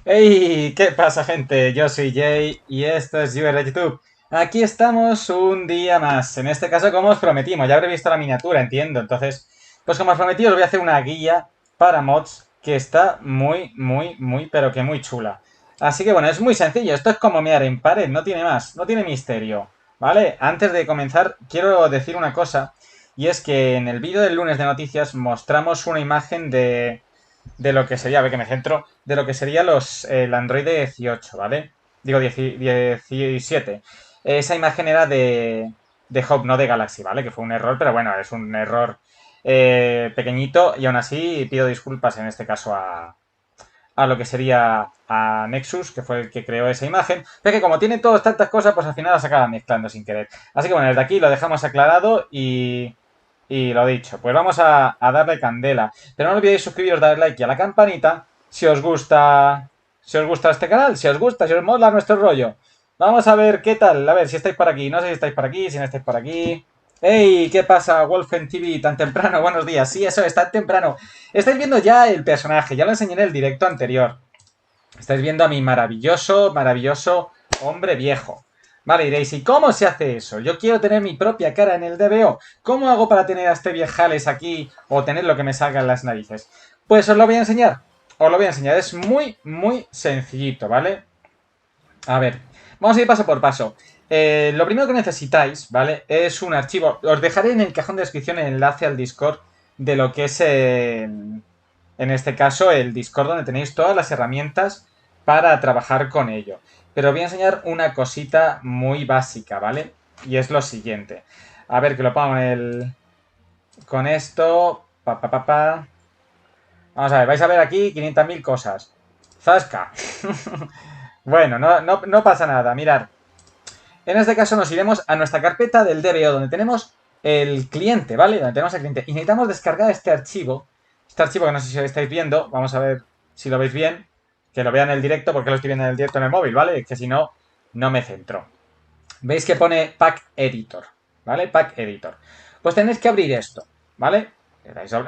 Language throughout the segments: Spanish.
Hey, ¿qué pasa, gente? Yo soy Jay y esto es Viewer de YouTube. Aquí estamos un día más. En este caso, como os prometimos, ya habré visto la miniatura, entiendo. Entonces, pues como os prometí, os voy a hacer una guía para mods que está pero que muy chula. Así que bueno, es muy sencillo. Esto es como mear en pared, no tiene más, no tiene misterio. ¿Vale? Antes de comenzar, quiero decir una cosa. Y es que en el vídeo del lunes de noticias mostramos una imagen de lo que sería, a ver que me centro, de lo que sería el Android 18, ¿vale? Digo 17. Esa imagen era de Hope, no de Galaxy, ¿vale? Que fue un error, pero bueno, es un error pequeñito y aún así pido disculpas en este caso a lo que sería a Nexus, que fue el que creó esa imagen, pero que como tiene todas tantas cosas, pues al final las acaba mezclando sin querer. Así que bueno, desde aquí lo dejamos aclarado y lo dicho, pues vamos a darle candela. Pero no olvidéis suscribiros, darle like y a la campanita si os gusta este canal, si os mola nuestro rollo. Vamos a ver qué tal, a ver si estáis por aquí, no sé si estáis por aquí, si no estáis por aquí. ¡Ey! ¿Qué pasa, Wolfen TV? ¿Tan temprano? Buenos días. Sí, eso es, tan temprano. Estáis viendo ya el personaje, ya lo enseñé en el directo anterior. Estáis viendo a mi maravilloso hombre viejo. Vale, diréis, ¿y cómo se hace eso? Yo quiero tener mi propia cara en el DBO. ¿Cómo hago para tener a este viejales aquí o tener lo que me salga en las narices? Pues os lo voy a enseñar. Os lo voy a enseñar. Es muy sencillito, ¿vale? A ver, vamos a ir paso por paso. Lo primero que necesitáis, ¿vale? Es un archivo. Os dejaré en el cajón de descripción el enlace al Discord de lo que es, en este caso, el Discord donde tenéis todas las herramientas para trabajar con ello. Pero os voy a enseñar una cosita muy básica, ¿vale? Y es lo siguiente. A ver, que lo pongo con esto. Vamos a ver, vais a ver aquí 500.000 cosas. ¡Zasca! Bueno, no pasa nada. Mirad, en este caso nos iremos a nuestra carpeta del DBO, donde tenemos el cliente, ¿vale? Donde tenemos el cliente. Y necesitamos descargar este archivo. Este archivo que no sé si lo estáis viendo. Vamos a ver si lo veis bien. Que lo vean en el directo, porque lo estoy viendo en el directo en el móvil, ¿vale? Que si no, no me centro. Veis que pone Pack Editor, ¿vale? Pack Editor. Pues tenéis que abrir esto, ¿vale?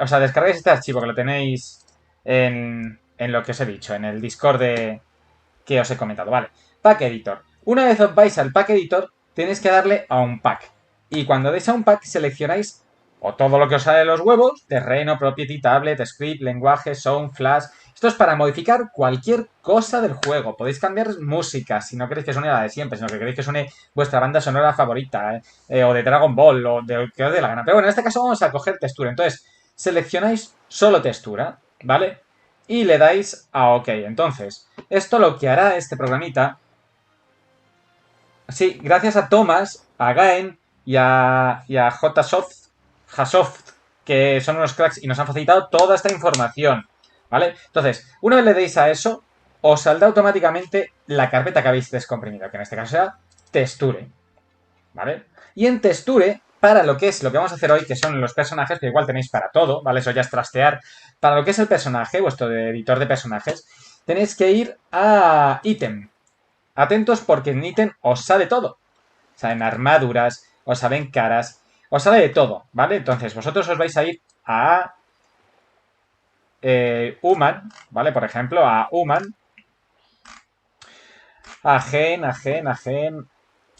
O sea, descargáis este archivo que lo tenéis en lo que os he dicho, en el Discord que os he comentado, ¿vale? Pack Editor. Una vez os vais al Pack Editor, tenéis que darle a un pack. Y cuando deis a un pack, seleccionáis o todo lo que os sale de los huevos, terreno, property, tablet, script, lenguaje, sound, flash. Esto es para modificar cualquier cosa del juego. Podéis cambiar música si no queréis que suene la de siempre, sino que queréis que suene vuestra banda sonora favorita, o de Dragon Ball, o de que os dé la gana. Pero bueno, en este caso vamos a coger textura. Entonces, seleccionáis solo textura, ¿vale? Y le dais a OK. Entonces, esto lo que hará este programita. Sí, gracias a Thomas, a Gaen y a Jasoft, que son unos cracks y nos han facilitado toda esta información. ¿Vale? Entonces, una vez le deis a eso, os saldrá automáticamente la carpeta que habéis descomprimido, que en este caso será texture. ¿Vale? Y en texture, para lo que es lo que vamos a hacer hoy, que son los personajes, que igual tenéis para todo, ¿vale? Eso ya es trastear. Para lo que es el personaje, vuestro editor de personajes, tenéis que ir a ítem. Atentos porque en ítem os sale todo. Salen armaduras, os salen caras, os sale de todo, ¿vale? Entonces vosotros os vais a ir a Human, ¿vale? Por ejemplo, a Human, a Gen.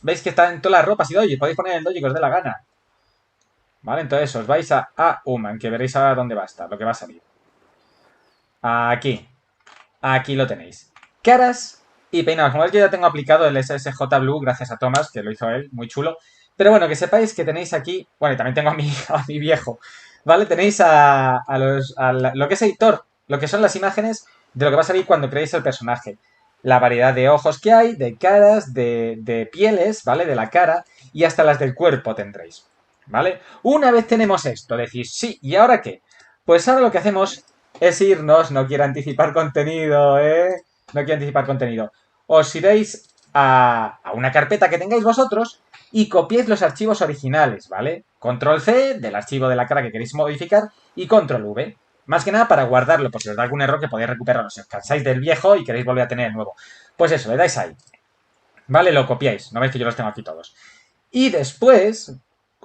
¿Veis que están en todas las ropas y doji? Podéis poner el doji que os dé la gana. ¿Vale? Entonces os vais a Human, que veréis ahora dónde va a estar, lo que va a salir. Aquí. Aquí lo tenéis. Caras y peinados. Como veis, yo ya tengo aplicado el SSJ Blue gracias a Thomas, que lo hizo él, muy chulo. Pero bueno, que sepáis que tenéis aquí. Bueno, y también tengo a mi viejo. ¿Vale? Tenéis lo que es editor, lo que son las imágenes de lo que va a salir cuando creéis el personaje. La variedad de ojos que hay, de caras, de pieles, ¿vale? De la cara y hasta las del cuerpo tendréis. ¿Vale? Una vez tenemos esto, decís, sí, ¿y ahora qué? Pues ahora lo que hacemos es irnos, no quiero anticipar contenido, ¿eh? No quiero anticipar contenido. Os iréis a una carpeta que tengáis vosotros y copiéis los archivos originales, ¿vale? Control C del archivo de la cara que queréis modificar y Control V. Más que nada para guardarlo, por si os da algún error que podéis recuperarlo. Si os cansáis del viejo y queréis volver a tener el nuevo. Pues eso, le dais ahí. ¿Vale? Lo copiáis. No veis que yo los tengo aquí todos. Y después,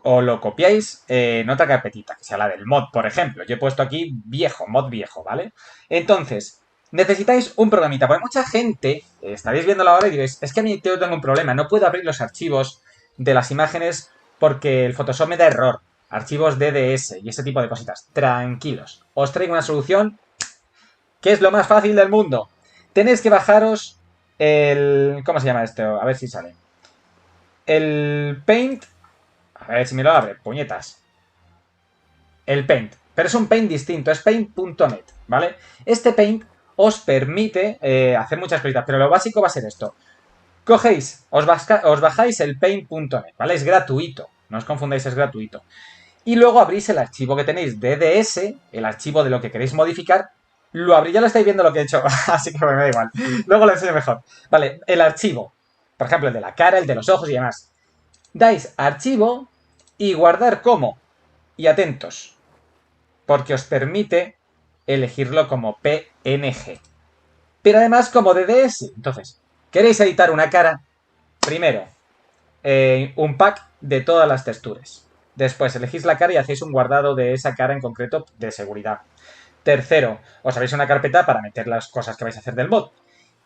o lo copiáis en otra carpetita, que sea la del mod, por ejemplo. Yo he puesto aquí viejo, mod viejo, ¿vale? Entonces, necesitáis un programita, porque mucha gente, estaréis viéndolo ahora y diréis, es que a mí yo tengo un problema, no puedo abrir los archivos de las imágenes porque el Photoshop me da error, archivos DDS y ese tipo de cositas. Tranquilos, os traigo una solución que es lo más fácil del mundo. Tenéis que bajaros el... ¿Cómo se llama esto? A ver si sale. El Paint... A ver si me lo abre, puñetas. El Paint. Pero es un Paint distinto, es paint.net, ¿vale? Este Paint os permite hacer muchas cositas, pero lo básico va a ser esto. Cogéis, os bajáis el paint.net, ¿vale? Es gratuito, no os confundáis, es gratuito. Y luego abrís el archivo que tenéis DDS, el archivo de lo que queréis modificar. Lo abrí, ya lo estáis viendo lo que he hecho, así que me da igual. Luego lo enseño mejor. Vale, el archivo. Por ejemplo, el de la cara, el de los ojos y demás. Dais archivo y guardar como. Y atentos, porque os permite elegirlo como PNG. Pero además como DDS. Entonces, ¿queréis editar una cara? Primero, un pack de todas las texturas. Después, elegís la cara y hacéis un guardado de esa cara en concreto de seguridad. Tercero, os abrís una carpeta para meter las cosas que vais a hacer del mod.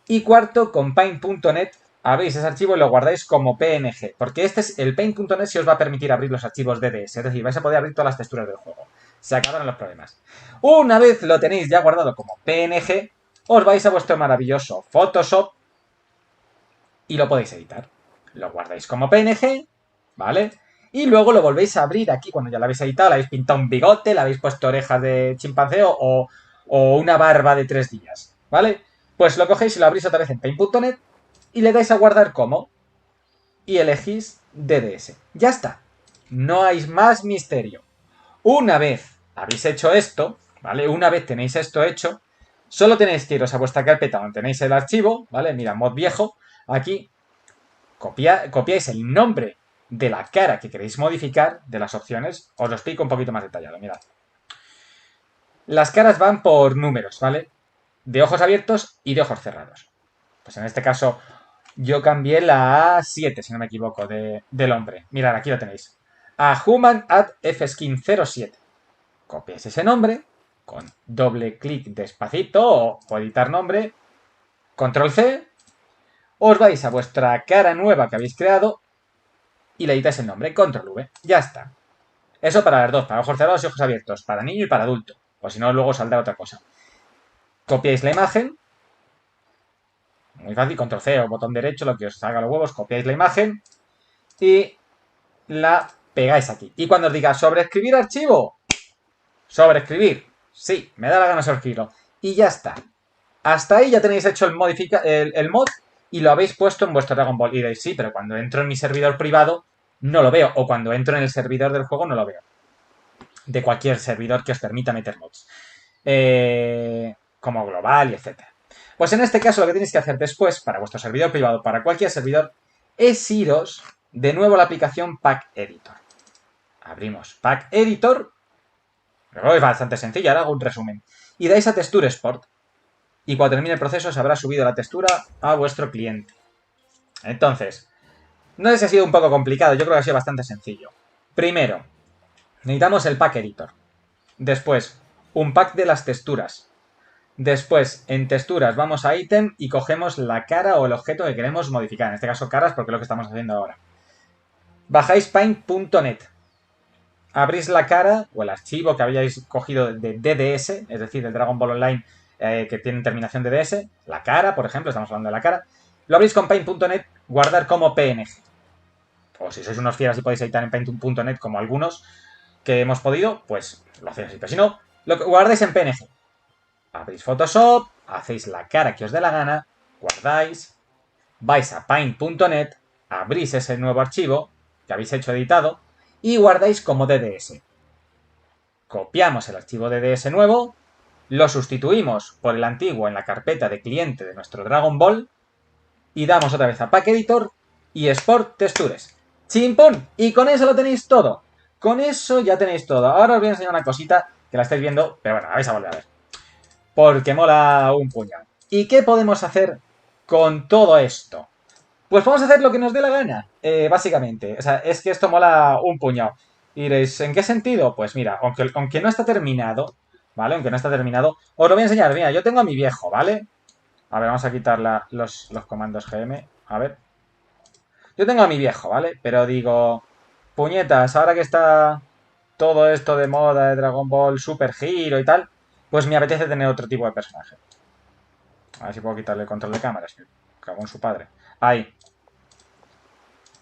Y cuarto, con paint.net abrís ese archivo y lo guardáis como PNG. Porque este es el paint.net si os va a permitir abrir los archivos DDS. Es decir, vais a poder abrir todas las texturas del juego. Se acabaron los problemas. Una vez lo tenéis ya guardado como PNG, os vais a vuestro maravilloso Photoshop y lo podéis editar. Lo guardáis como PNG, ¿vale? Y luego lo volvéis a abrir aquí cuando ya lo habéis editado, le habéis pintado un bigote, le habéis puesto orejas de chimpancé o una barba de 3 días, ¿vale? Pues lo cogéis y lo abrís otra vez en paint.net y le dais a guardar como y elegís DDS. Ya está. No hay más misterio. Una vez habéis hecho esto, ¿vale? Una vez tenéis esto hecho, solo tenéis que iros a vuestra carpeta donde tenéis el archivo, ¿vale? Mira, mod viejo, aquí copiáis el nombre de la cara que queréis modificar de las opciones. Os lo explico un poquito más detallado, mirad. Las caras van por números, ¿vale? De ojos abiertos y de ojos cerrados. Pues en este caso yo cambié la A7, si no me equivoco, del hombre. Mirad, aquí lo tenéis. A Human at Fskin07. Copiáis ese nombre con doble clic despacito o editar nombre. Control C. Os vais a vuestra cara nueva que habéis creado y le editáis el nombre, control V, ya está. Eso para las dos, para ojos cerrados y ojos abiertos, para niño y para adulto, o si no luego saldrá otra cosa. Copiáis la imagen, muy fácil, control C o botón derecho, lo que os salga los huevos, copiáis la imagen y la pegáis aquí. Y cuando os diga sobreescribir archivo, sobreescribir, sí, me da la gana sobreescribirlo, y ya está. Hasta ahí ya tenéis hecho el mod y lo habéis puesto en vuestro Dragon Ball. Y diréis, sí, pero cuando entro en mi servidor privado no lo veo. O cuando entro en el servidor del juego no lo veo. De cualquier servidor que os permita meter mods. Como global y etc. Pues en este caso lo que tenéis que hacer después, para vuestro servidor privado, para cualquier servidor, es iros de nuevo a la aplicación Pack Editor. Abrimos Pack Editor. Luego es bastante sencillo, ahora hago un resumen. Y dais a Texture Export. Y cuando termine el proceso se habrá subido la textura a vuestro cliente. Entonces, no sé si ha sido un poco complicado, yo creo que ha sido bastante sencillo. Primero, necesitamos el pack editor. Después, un pack de las texturas. Después, en texturas, vamos a ítem y cogemos la cara o el objeto que queremos modificar. En este caso, caras, porque es lo que estamos haciendo ahora. Bajáis paint.net. Abrís la cara o el archivo que habíais cogido de DDS, es decir, del Dragon Ball Online que tiene terminación DDS. La cara, por ejemplo, estamos hablando de la cara. Lo abrís con paint.net, guardar como PNG. O si sois unos fieras y podéis editar en paint.net como algunos que hemos podido, pues lo hacéis así. Pero si no, lo guardáis en PNG. Abrís Photoshop, hacéis la cara que os dé la gana, guardáis, vais a paint.net, abrís ese nuevo archivo que habéis hecho editado y guardáis como DDS. Copiamos el archivo DDS nuevo, lo sustituimos por el antiguo en la carpeta de cliente de nuestro Dragon Ball y damos otra vez a Pack Editor y Export Textures. ¡Chimpón! Y con eso lo tenéis todo. Con eso ya tenéis todo. Ahora os voy a enseñar una cosita que la estáis viendo, pero bueno, la vais a volver a ver. Porque mola un puñado. ¿Y qué podemos hacer con todo esto? Pues podemos hacer lo que nos dé la gana, básicamente. O sea, es que esto mola un puñado. Y diréis, ¿en qué sentido? Pues mira, aunque no está terminado, ¿vale? Aunque no está terminado. Os lo voy a enseñar. Mira, yo tengo a mi viejo, ¿vale? A ver, vamos a quitar los comandos GM. A ver. Yo tengo a mi viejo, ¿vale? Pero digo, puñetas, ahora que está todo esto de moda de Dragon Ball Super Hero y tal, pues me apetece tener otro tipo de personaje. A ver si puedo quitarle el control de cámaras. Cago en su padre. Ahí.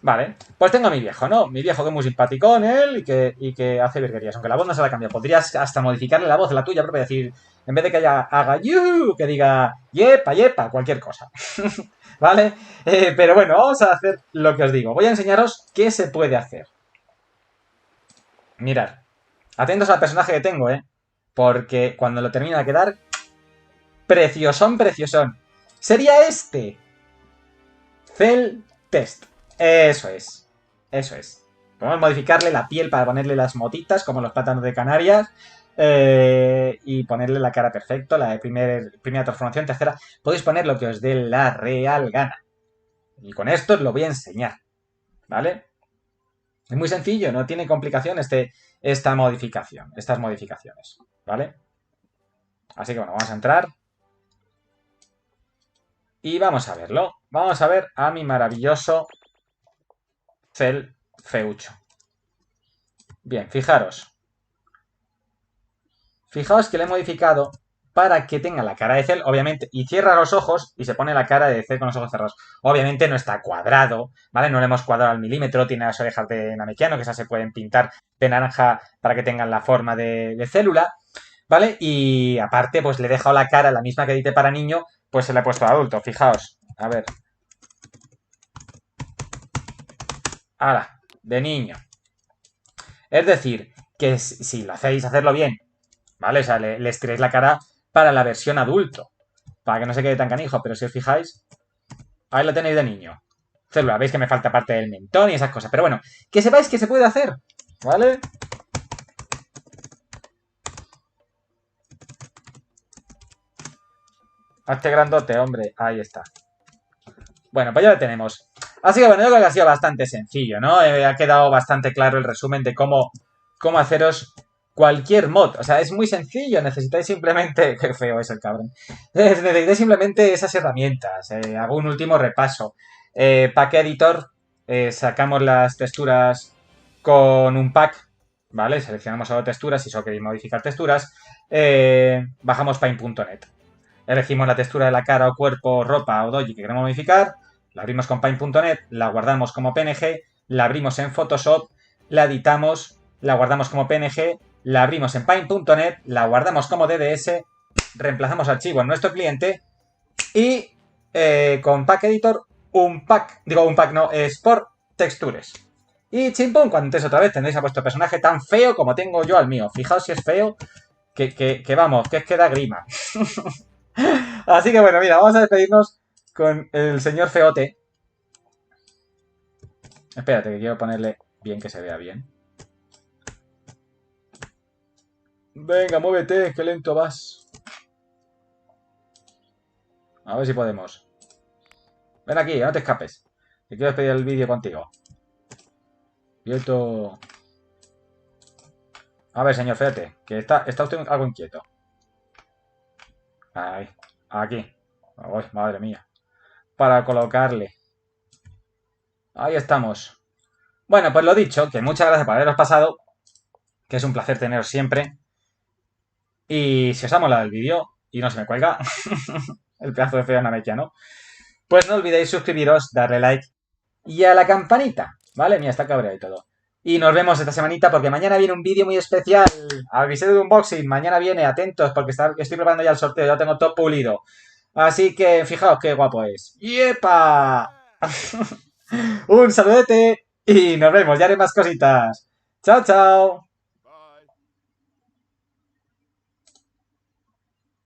Vale, pues tengo a mi viejo, ¿no? Mi viejo que es muy simpaticón, él, y que hace virguerías. Aunque la voz no se la cambia. Podrías hasta modificarle la voz, la tuya propia, decir, en vez de que haga you, que diga yepa, yepa, cualquier cosa. ¿Vale? Pero bueno, vamos a hacer lo que os digo. Voy a enseñaros qué se puede hacer. Mirad. Atentos al personaje que tengo, ¿eh? Porque cuando lo termine va a quedar preciosón, preciosón. Sería este. Cell Test. Eso es. Eso es. Podemos modificarle la piel para ponerle las motitas, como los plátanos de Canarias. Y ponerle la cara perfecto, la de primera transformación, tercera. Podéis poner lo que os dé la real gana. Y con esto os lo voy a enseñar. ¿Vale? Es muy sencillo, no tiene complicación esta modificación, estas modificaciones. ¿Vale? Así que bueno, vamos a entrar. Y vamos a verlo. Vamos a ver a mi maravilloso Cell Feucho. Bien, fijaros. Fijaos que le he modificado para que tenga la cara de Cell, obviamente, y cierra los ojos y se pone la cara de Cell con los ojos cerrados. Obviamente no está cuadrado, ¿vale? No le hemos cuadrado al milímetro, tiene las orejas de Namekiano, que esas se pueden pintar de naranja para que tengan la forma de célula, ¿vale? Y aparte, pues le he dejado la cara, la misma que edité para niño, pues se la he puesto a adulto, fijaos. A ver. Ahora, de niño. Es decir, que si lo hacéis, hacerlo bien, ¿vale? O sea, le estiréis la cara para la versión adulto, para que no se quede tan canijo, pero si os fijáis, ahí lo tenéis de niño. Célula, veis que me falta parte del mentón y esas cosas, pero bueno, que sepáis que se puede hacer, ¿vale? Hazte grandote, hombre, ahí está. Bueno, pues ya lo tenemos. Así que bueno, yo creo que ha sido bastante sencillo, ¿no? Ha quedado bastante claro el resumen de cómo haceros cualquier mod. O sea, es muy sencillo. Necesitáis simplemente... Qué feo es el cabrón. Necesitáis simplemente esas herramientas. Hago un último repaso. Pack Editor. Sacamos las texturas con un pack. ¿Vale? Seleccionamos solo texturas si solo queréis modificar texturas. Bajamos Paint.net. Elegimos la textura de la cara o cuerpo, ropa o doji que queremos modificar, la abrimos con Paint.net, la guardamos como PNG, la abrimos en Photoshop, la editamos, la guardamos como PNG, la abrimos en Paint.net, la guardamos como DDS, reemplazamos archivo en nuestro cliente y con Pack Editor Sport Textures. Y chimpum, cuando entres otra vez tendréis a vuestro personaje tan feo como tengo yo al mío. Fijaos si es feo, que vamos, que es que da grima. Así que bueno, mira, vamos a despedirnos con el señor Feote. Espérate, que quiero ponerle bien que se vea bien. Venga, muévete, qué lento vas. A ver si podemos. Ven aquí, no te escapes. Que quiero despedir el vídeo contigo. Quieto. A ver, señor Feote, que está usted algo inquieto. Ahí, aquí. Uy, madre mía. Para colocarle. Ahí estamos. Bueno, pues lo dicho, que muchas gracias por haberos pasado. Que es un placer teneros siempre. Y si os ha molado el vídeo y no se me cuelga el pedazo de feo namekiano, pues no olvidéis suscribiros, darle like y a la campanita, ¿vale? Mira, está cabreado y todo. Y nos vemos esta semanita porque mañana viene un vídeo muy especial. Avisé de unboxing, mañana viene, atentos porque estoy preparando ya el sorteo, ya lo tengo todo pulido. Así que fijaos qué guapo es. ¡Yepa! Un saludete y nos vemos, ya haré más cositas. ¡Chao, chao!